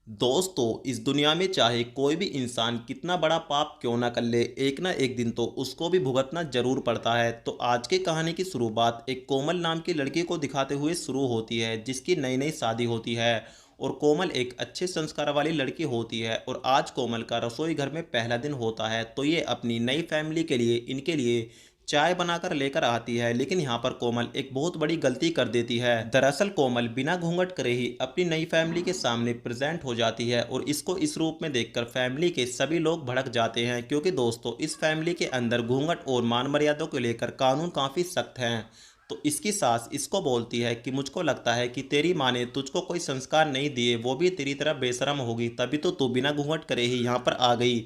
दोस्तों, इस दुनिया में चाहे कोई भी इंसान कितना बड़ा पाप क्यों ना कर ले, एक ना एक दिन तो उसको भी भुगतना जरूर पड़ता है। तो आज की कहानी की शुरुआत एक कोमल नाम की लड़की को दिखाते हुए शुरू होती है, जिसकी नई नई शादी होती है। और कोमल एक अच्छे संस्कार वाली लड़की होती है और आज कोमल का रसोई घर में पहला दिन होता है। तो ये अपनी नई फैमिली के लिए, इनके लिए चाय बनाकर लेकर आती है। लेकिन यहाँ पर कोमल एक बहुत बड़ी गलती कर देती है। दरअसल कोमल बिना घूंघट करे ही अपनी नई फैमिली के सामने प्रेजेंट हो जाती है और इसको इस रूप में देखकर फैमिली के सभी लोग भड़क जाते हैं, क्योंकि दोस्तों इस फैमिली के अंदर घूंघट और मान मर्यादा को लेकर कानून काफी सख्त हैं। तो इसकी सास इसको बोलती है कि मुझको लगता है कि तेरी माँ ने तुझको कोई संस्कार नहीं दिए, वो भी तेरी तरह बेशरम होगी, तभी तो तू बिना घूंघट करे ही यहाँ पर आ गई।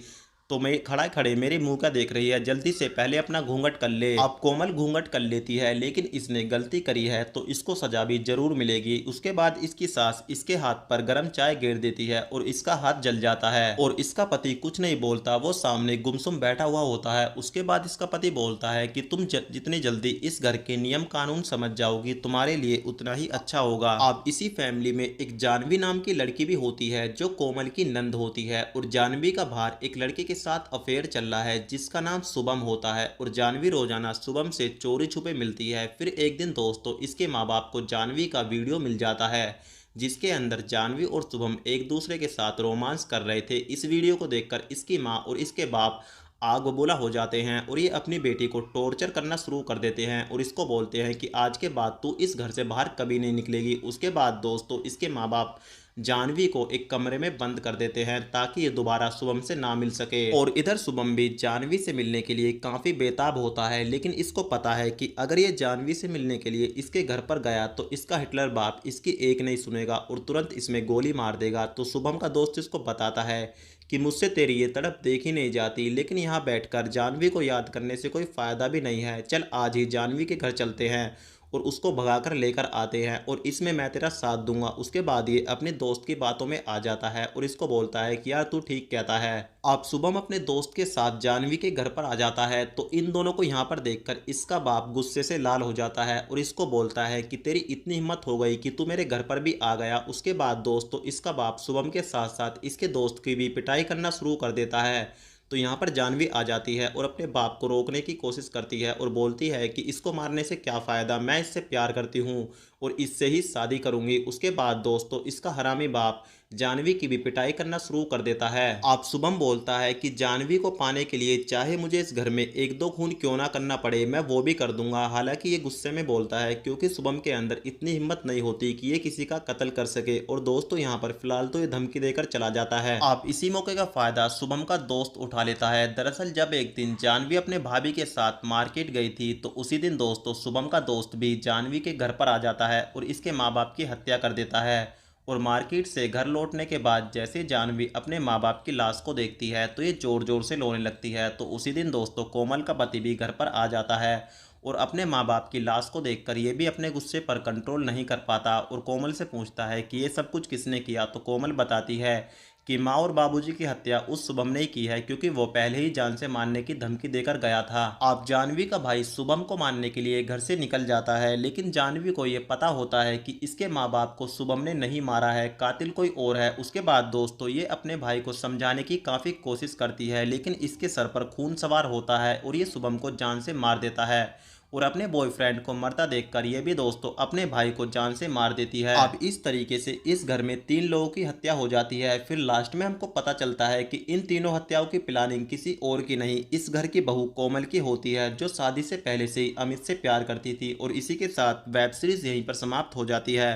तो मैं खड़ा खड़े मेरे मुंह का देख रही है, जल्दी से पहले अपना घूंघट कर ले। अब कोमल घूंघट कर लेती है, लेकिन इसने गलती करी है तो इसको सजा भी जरूर मिलेगी। उसके बाद इसकी सास इसके हाथ पर गर्म चाय गिर देती है और इसका हाथ जल जाता है और इसका पति कुछ नहीं बोलता, वो सामने गुमसुम बैठा हुआ होता है। उसके बाद इसका पति बोलता है कि तुम जितनी जल्दी इस घर के नियम कानून समझ जाओगी, तुम्हारे लिए उतना ही अच्छा होगा। अब इसी फैमिली में एक जानवी नाम की लड़की भी होती है, जो कोमल की नंद होती है। और जानवी का बाहर एक लड़के के साथ अफेयर चल रहा है, जिसका नाम शुभम होता है। और जानवी रोजाना शुभम से चोरी छुपे मिलती है। फिर एक दिन दोस्तों इसके माँ बाप को जानवी का वीडियो मिल जाता है, जिसके अंदर जानवी और शुभम एक दूसरे के साथ रोमांस कर रहे थे। इस वीडियो को देखकर इसकी माँ और इसके बाप आग बबूला हो जाते हैं और ये अपनी बेटी को टॉर्चर करना शुरू कर देते हैं और इसको बोलते हैं कि आज के बाद तू इस घर से बाहर कभी नहीं निकलेगी। उसके बाद दोस्तों इसके माँ बाप जानवी को एक कमरे में बंद कर देते हैं, ताकि ये दोबारा शुभम से ना मिल सके। और इधर शुभम भी जानवी से मिलने के लिए काफी बेताब होता है, लेकिन इसको पता है कि अगर ये जानवी से मिलने के लिए इसके घर पर गया तो इसका हिटलर बाप इसकी एक नहीं सुनेगा और तुरंत इसमें गोली मार देगा। तो शुभम का दोस्त इसको बताता है कि मुझसे तेरी ये तड़प देखी नहीं जाती, लेकिन यहाँ बैठकर जानवी को याद करने से कोई फायदा भी नहीं है। चल आज ही जानवी के घर चलते हैं और उसको भगाकर लेकर आते हैं और इसमें मैं तेरा साथ दूंगा। उसके बाद ये अपने दोस्त की बातों में आ जाता है और इसको बोलता है कि यार तू ठीक कहता है। अब शुभम अपने दोस्त के साथ जानवी के घर पर आ जाता है, तो इन दोनों को यहाँ पर देखकर इसका बाप गुस्से से लाल हो जाता है और इसको बोलता है कि तेरी इतनी हिम्मत हो गई कि तू मेरे घर पर भी आ गया। उसके बाद दोस्तों इसका बाप शुभम के साथ साथ इसके दोस्त की भी पिटाई करना शुरू कर देता है। तो यहाँ पर जानवी आ जाती है और अपने बाप को रोकने की कोशिश करती है और बोलती है कि इसको मारने से क्या फ़ायदा, मैं इससे प्यार करती हूँ और इससे ही शादी करूंगी। उसके बाद दोस्तों इसका हरामी बाप जानवी की भी पिटाई करना शुरू कर देता है। आप शुभम बोलता है कि जानवी को पाने के लिए चाहे मुझे इस घर में एक दो खून क्यों ना करना पड़े, मैं वो भी कर दूंगा। हालांकि ये गुस्से में बोलता है, क्योंकि शुभम के अंदर इतनी हिम्मत नहीं होती कि ये किसी का कत्ल कर सके। और दोस्तों यहाँ पर फिलहाल तो ये धमकी देकर चला जाता है। आप इसी मौके का फायदा शुभम का दोस्त उठा लेता है। दरअसल जब एक दिन जानवी अपने भाभी के साथ मार्केट गई थी, तो उसी दिन दोस्तों शुभम का दोस्त भी जानवी के घर पर आ जाता है और इसके माँ बाप की हत्या कर देता है। और मार्केट से घर लौटने के बाद जैसे जानवी अपने माँ बाप की लाश को देखती है तो ये जोर जोर से रोने लगती है। तो उसी दिन दोस्तों कोमल का पति भी घर पर आ जाता है और अपने माँ बाप की लाश को देखकर ये भी अपने गुस्से पर कंट्रोल नहीं कर पाता और कोमल से पूछता है कि ये सब कुछ किसने किया। तो कोमल बताती है कि माँ और बाबूजी की हत्या उस शुभम ने ही की है, क्योंकि वो पहले ही जान से मारने की धमकी देकर गया था। आप जानवी का भाई शुभम को मारने के लिए घर से निकल जाता है, लेकिन जानवी को ये पता होता है कि इसके माँ बाप को शुभम ने नहीं मारा है, कातिल कोई और है। उसके बाद दोस्तों ये अपने भाई को समझाने की काफ़ी कोशिश करती है, लेकिन इसके सर पर खून सवार होता है और ये शुभम को जान से मार देता है। और अपने बॉयफ्रेंड को मरता देखकर ये भी दोस्तों अपने भाई को जान से मार देती है। अब इस तरीके से इस घर में 3 लोगों की हत्या हो जाती है। फिर लास्ट में हमको पता चलता है कि इन तीनों हत्याओं की प्लानिंग किसी और की नहीं, इस घर की बहू कोमल की होती है, जो शादी से पहले से ही अमित से प्यार करती थी। और इसी के साथ वेब सीरीज यहीं पर समाप्त हो जाती है।